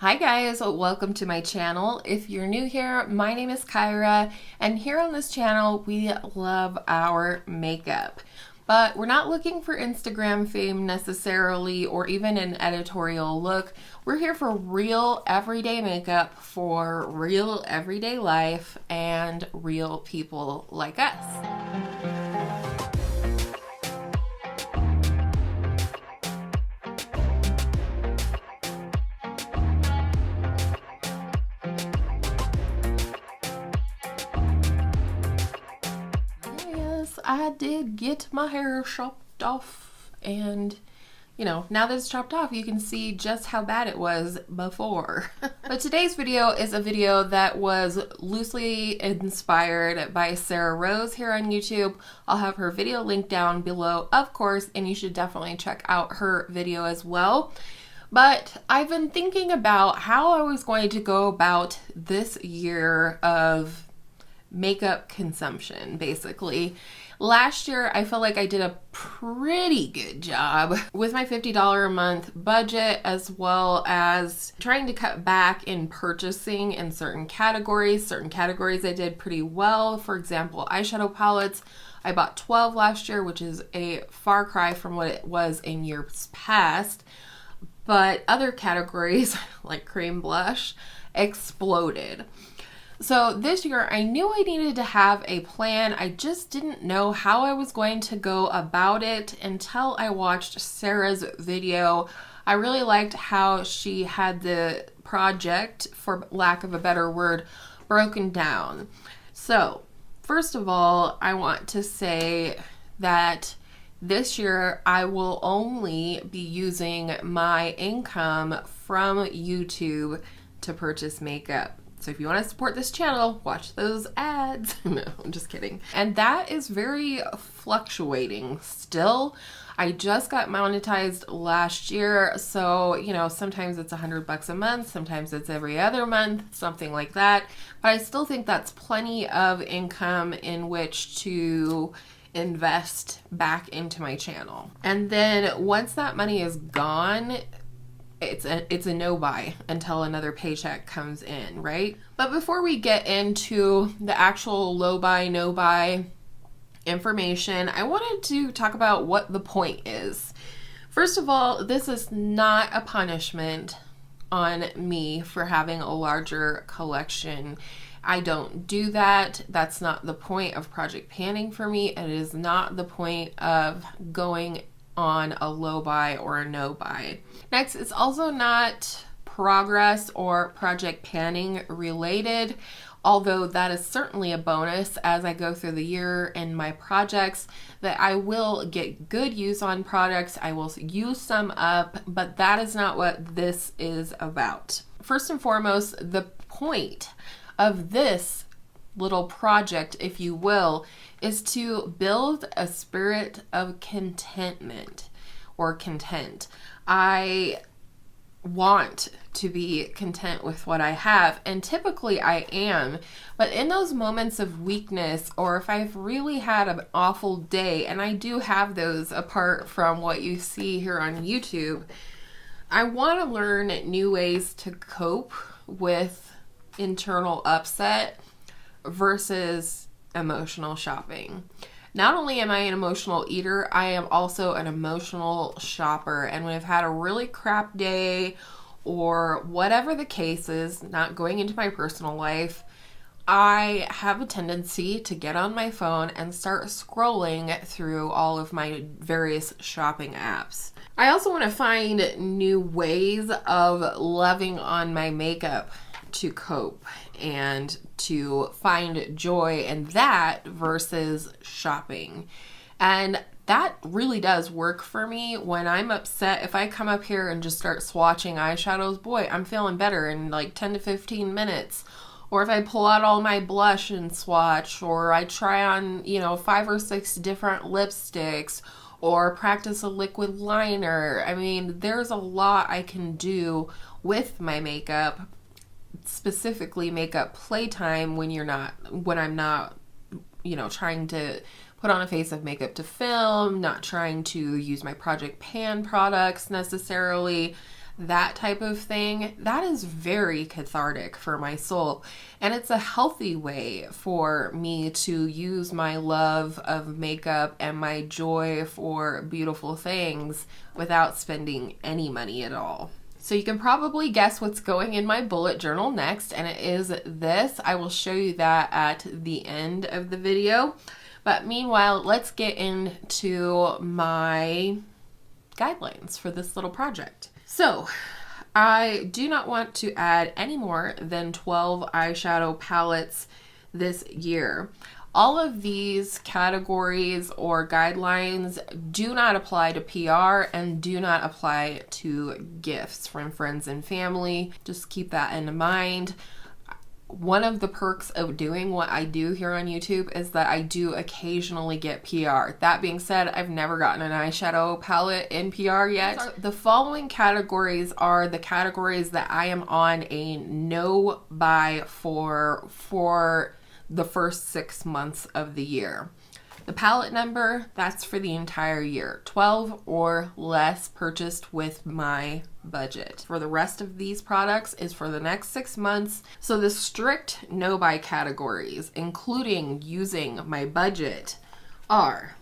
Hi guys, welcome to my channel. If you're new here, my name is Kyra, and here on this channel we love our makeup. But we're not looking for Instagram fame necessarily, or even an editorial look. We're here for real everyday makeup for real everyday life and real people like us. I did get my hair chopped off, and now that it's chopped off, you can see just how bad it was before. But today's video is a video that was loosely inspired by Sarah Rose here on YouTube. I'll have her video linked down below, of course, and you should definitely check out her video as well. But I've been thinking about how I was going to go about this year of makeup consumption, basically. Last year, I feel like I did a pretty good job with my $50 a month budget, as well as trying to cut back in purchasing in certain categories. Certain categories I did pretty well. For example, eyeshadow palettes. I bought 12 last year, which is a far cry from what it was in years past. But other categories, like cream blush, exploded. So this year I knew I needed to have a plan. I just didn't know how I was going to go about it until I watched Sarah's video. I really liked how she had the project, for lack of a better word, broken down. So first of all, I want to say that this year I will only be using my income from YouTube to purchase makeup. So if you want to support this channel, watch those ads. No, I'm just kidding. And that is very fluctuating still. I just got monetized last year, so sometimes it's $100 a month, sometimes it's every other month, something like that. But I still think that's plenty of income in which to invest back into my channel. And then once that money is gone, it's a no-buy until another paycheck comes in, right? But before we get into the actual low-buy, no-buy information, I wanted to talk about what the point is. First of all, this is not a punishment on me for having a larger collection. I don't do that. That's not the point of project panning for me. It is not the point of going on a low buy or a no buy. Next, it's also not progress or project panning related, although that is certainly a bonus as I go through the year in my projects, that I will get good use on products. I will use some up, but that is not what this is about. First and foremost, the point of this little project, if you will, is to build a spirit of contentment or content. I want to be content with what I have, and typically I am, but in those moments of weakness, or if I've really had an awful day, and I do have those apart from what you see here on YouTube, I want to learn new ways to cope with internal upset versus emotional shopping. Not only am I an emotional eater, I am also an emotional shopper. And when I've had a really crap day or whatever the case is, not going into my personal life, I have a tendency to get on my phone and start scrolling through all of my various shopping apps. I also want to find new ways of loving on my makeup to cope and to find joy in that versus shopping. And that really does work for me when I'm upset. If I come up here and just start swatching eyeshadows, boy, I'm feeling better in like 10 to 15 minutes. Or if I pull out all my blush and swatch, or I try on, 5 or 6 different lipsticks, or practice a liquid liner. I mean, there's a lot I can do with my makeup, specifically makeup playtime when I'm not, trying to put on a face of makeup to film, not trying to use my Project Pan products necessarily. that type of thing, that is very cathartic for my soul. And it's a healthy way for me to use my love of makeup and my joy for beautiful things without spending any money at all. So you can probably guess what's going in my bullet journal next, and it is this. I will show you that at the end of the video. But meanwhile, let's get into my guidelines for this little project. So I do not want to add any more than 12 eyeshadow palettes this year. All of these categories or guidelines do not apply to PR and do not apply to gifts from friends and family. Just keep that in mind. One of the perks of doing what I do here on YouTube is that I do occasionally get PR. That being said, I've never gotten an eyeshadow palette in PR yet. The following categories are the categories that I am on a no buy for the first 6 months of the year. The palette number, that's for the entire year. 12 or less purchased with my budget. For the rest of these products is for the next 6 months. So the strict no-buy categories, including using my budget, are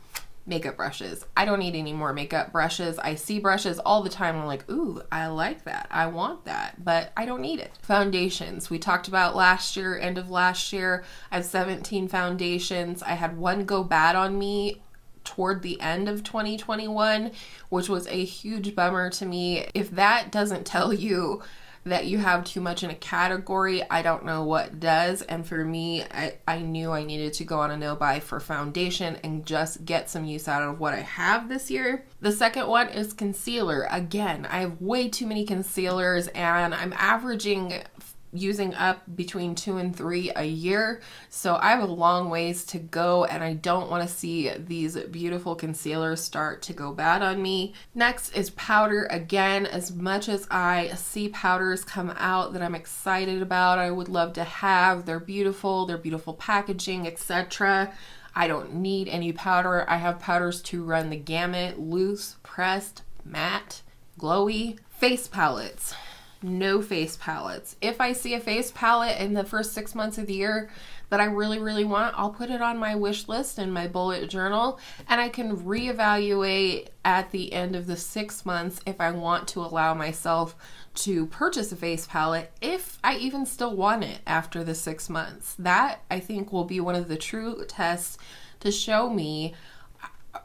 makeup brushes. I don't need any more makeup brushes. I see brushes all the time. I'm like, ooh, I like that. I want that, but I don't need it. Foundations. We talked about last year, end of last year. I have 17 foundations. I had one go bad on me toward the end of 2021, which was a huge bummer to me. If that doesn't tell you that you have too much in a category, I don't know what does. And for me, I knew I needed to go on a no-buy for foundation and just get some use out of what I have this year. The second one is concealer. Again, I have way too many concealers and I'm averaging using up between 2 and 3 a year. So I have a long ways to go and I don't want to see these beautiful concealers start to go bad on me. Next is powder. Again, as much as I see powders come out that I'm excited about, I would love to have, they're beautiful packaging, etc. I don't need any powder. I have powders to run the gamut: loose, pressed, matte, glowy. Face palettes. No face palettes. If I see a face palette in the first 6 months of the year that I really want, I'll put it on my wish list in my bullet journal, and I can reevaluate at the end of the 6 months if I want to allow myself to purchase a face palette, if I even still want it after the 6 months. That, I think, will be one of the true tests to show me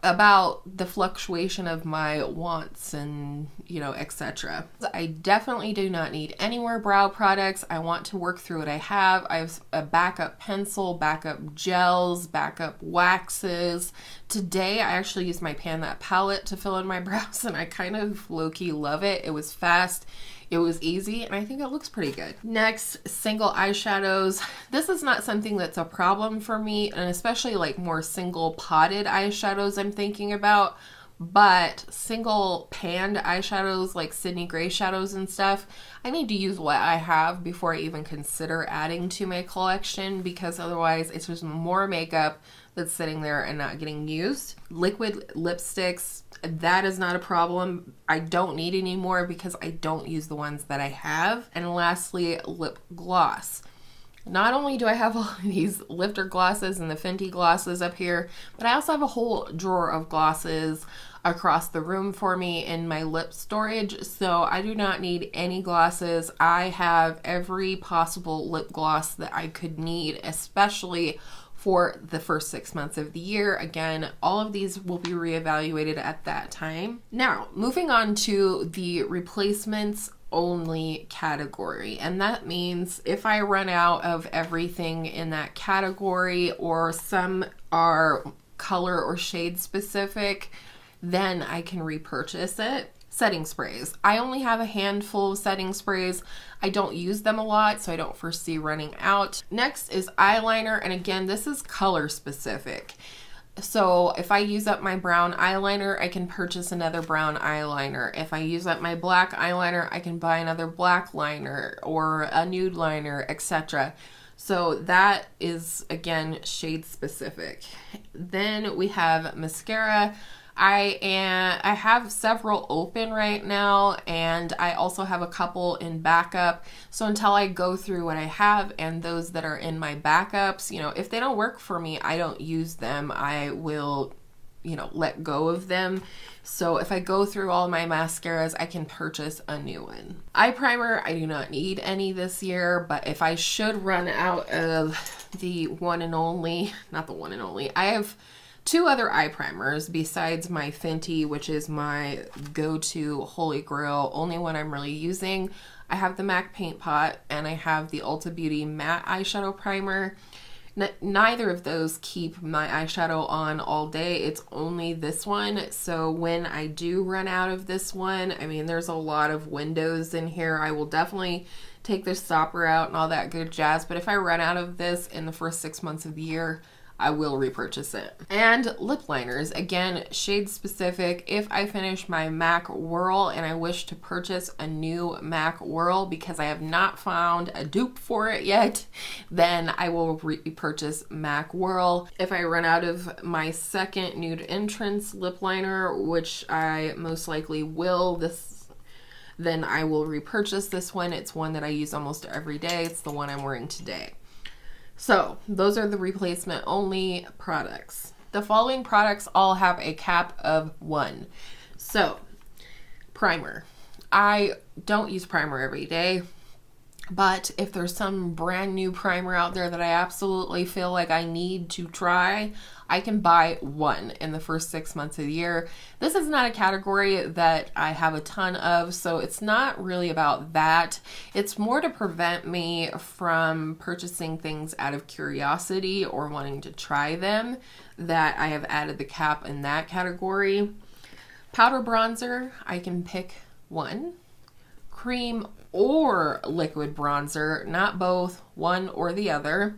about the fluctuation of my wants and, etc. I definitely do not need any more brow products. I want to work through what I have. I have a backup pencil, backup gels, backup waxes. Today, I actually used my Pan That palette to fill in my brows, and I kind of low-key love it. It was fast. It was easy, and I think it looks pretty good. Next, single eyeshadows. This is not something that's a problem for me, and especially like more single potted eyeshadows I'm thinking about, but single panned eyeshadows like Sydney Gray shadows and stuff, I need to use what I have before I even consider adding to my collection, because otherwise it's just more makeup that's sitting there and not getting used. Liquid lipsticks, that is not a problem. I don't need any more because I don't use the ones that I have. And lastly, lip gloss. Not only do I have all of these lifter glosses and the Fenty glosses up here, but I also have a whole drawer of glosses across the room for me in my lip storage, so I do not need any glosses. I have every possible lip gloss that I could need, especially for the first 6 months of the year. Again, all of these will be reevaluated at that time. Now, moving on to the replacements only category, and that means if I run out of everything in that category, or some are color or shade specific, then I can repurchase it. Setting sprays. I only have a handful of setting sprays. I don't use them a lot, so I don't foresee running out. Next is eyeliner, and again, this is color specific. So if I use up my brown eyeliner, I can purchase another brown eyeliner. If I use up my black eyeliner, I can buy another black liner or a nude liner, etc. So that is, again, shade specific. Then we have mascara. I have several open right now, and I also have a couple in backup. So until I go through what I have and those that are in my backups, you know, if they don't work for me, I don't use them. I will, you know, let go of them. So if I go through all my mascaras, I can purchase a new one. Eye primer, I do not need any this year, but if I should run out of the one and only, not the one and only, I have 2 other eye primers besides my Fenty, which is my go-to holy grail, only one I'm really using. I have the MAC Paint Pot and I have the Ulta Beauty Matte Eyeshadow Primer. Neither of those keep my eyeshadow on all day. It's only this one. So when I do run out of this one, I mean, there's a lot of windows in here. I will definitely take the stopper out and all that good jazz. But if I run out of this in the first 6 months of the year, I will repurchase it. And lip liners, again, shade specific. If I finish my MAC Whirl and I wish to purchase a new MAC Whirl because I have not found a dupe for it yet, then I will repurchase MAC Whirl. If I run out of my second Nude Entrance lip liner, which I most likely will, then I will repurchase this one. It's one that I use almost every day. It's the one I'm wearing today. So those are the replacement only products. The following products all have a cap of 1. So primer. I don't use primer every day, but if there's some brand new primer out there that I absolutely feel like I need to try, I can buy one in the first 6 months of the year. This is not a category that I have a ton of, so it's not really about that. It's more to prevent me from purchasing things out of curiosity or wanting to try them that I have added the cap in that category. Powder bronzer, I can pick one. Cream or liquid bronzer, not both, one or the other.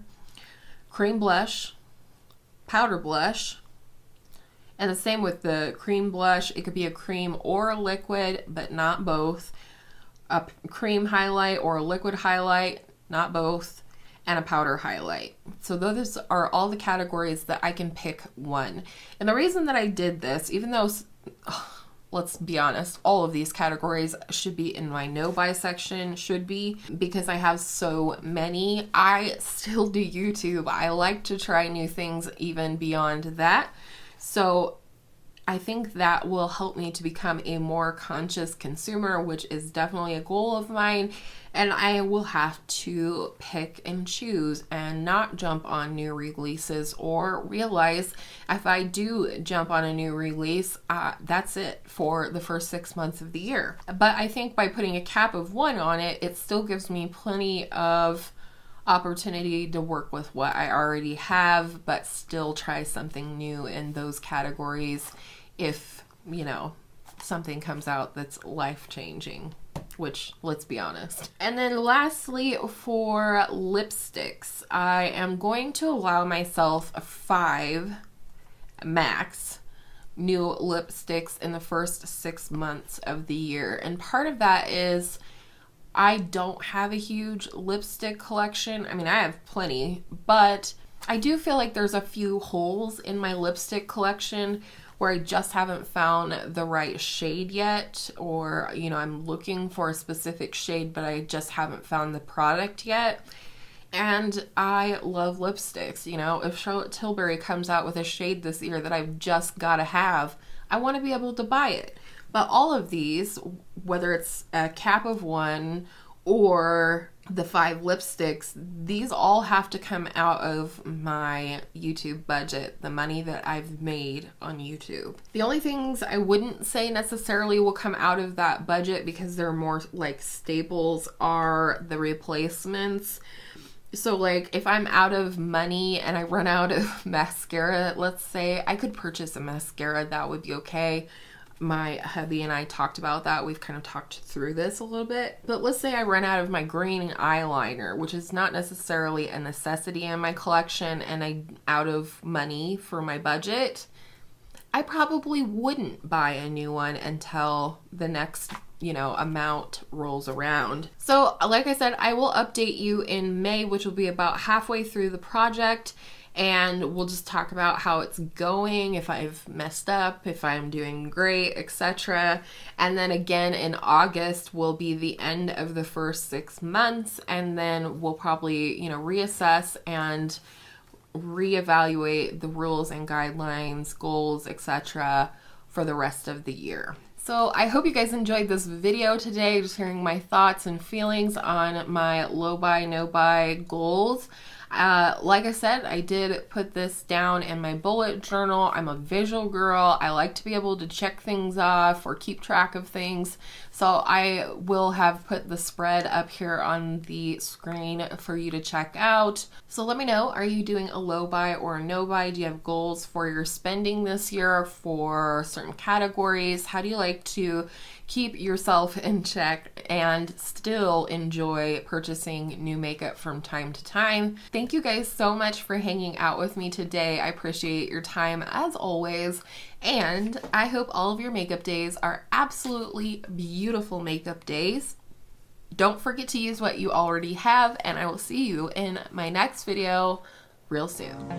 Cream blush, powder blush, and the same with the cream blush. It could be a cream or a liquid, but not both. A cream highlight or a liquid highlight, not both, and a powder highlight. So those are all the categories that I can pick one. And the reason that I did this, even though, let's be honest, all of these categories should be in my no buy section, because I have so many. I still do YouTube. I like to try new things even beyond that. So I think that will help me to become a more conscious consumer, which is definitely a goal of mine. And I will have to pick and choose and not jump on new releases, or realize if I do jump on a new release, that's it for the first 6 months of the year. But I think by putting a cap of 1 on it, it still gives me plenty of opportunity to work with what I already have, but still try something new in those categories if, you know, something comes out that's life-changing, which, let's be honest. And then lastly, for lipsticks, I am going to allow myself 5 max new lipsticks in the first 6 months of the year. And part of that is I don't have a huge lipstick collection. I mean, I have plenty, but I do feel like there's a few holes in my lipstick collection where I just haven't found the right shade yet, or, you know, I'm looking for a specific shade, but I just haven't found the product yet. And I love lipsticks. You know, if Charlotte Tilbury comes out with a shade this year that I've just got to have, I want to be able to buy it. But all of these, whether it's a cap of 1 or the 5 lipsticks, these all have to come out of my YouTube budget, the money that I've made on YouTube. The only things I wouldn't say necessarily will come out of that budget, because they're more like staples, are the replacements. So like if I'm out of money and I run out of mascara, let's say, I could purchase a mascara. That would be okay. My hubby and I talked about that. We've kind of talked through this a little bit. But let's say I run out of my green eyeliner, which is not necessarily a necessity in my collection, and I'm out of money for my budget. I probably wouldn't buy a new one until the next, you know, amount rolls around. So like I said, I will update you in May, which will be about halfway through the project. and we'll just talk about how it's going, if I've messed up, if I'm doing great, etc. And then again in August will be the end of the first 6 months, and then we'll probably, reassess and reevaluate the rules and guidelines, goals, etc. for the rest of the year. So I hope you guys enjoyed this video today, just hearing my thoughts and feelings on my low buy, no buy goals. Like I said, I did put this down in my bullet journal. I'm a visual girl. I like to be able to check things off or keep track of things. So I will have put the spread up here on the screen for you to check out. So let me know, are you doing a low buy or a no buy? Do you have goals for your spending this year for certain categories? How do you like to keep yourself in check and still enjoy purchasing new makeup from time to time? Thank you guys so much for hanging out with me today. I appreciate your time as always, and I hope all of your makeup days are absolutely beautiful makeup days. Don't forget to use what you already have, and I will see you in my next video real soon.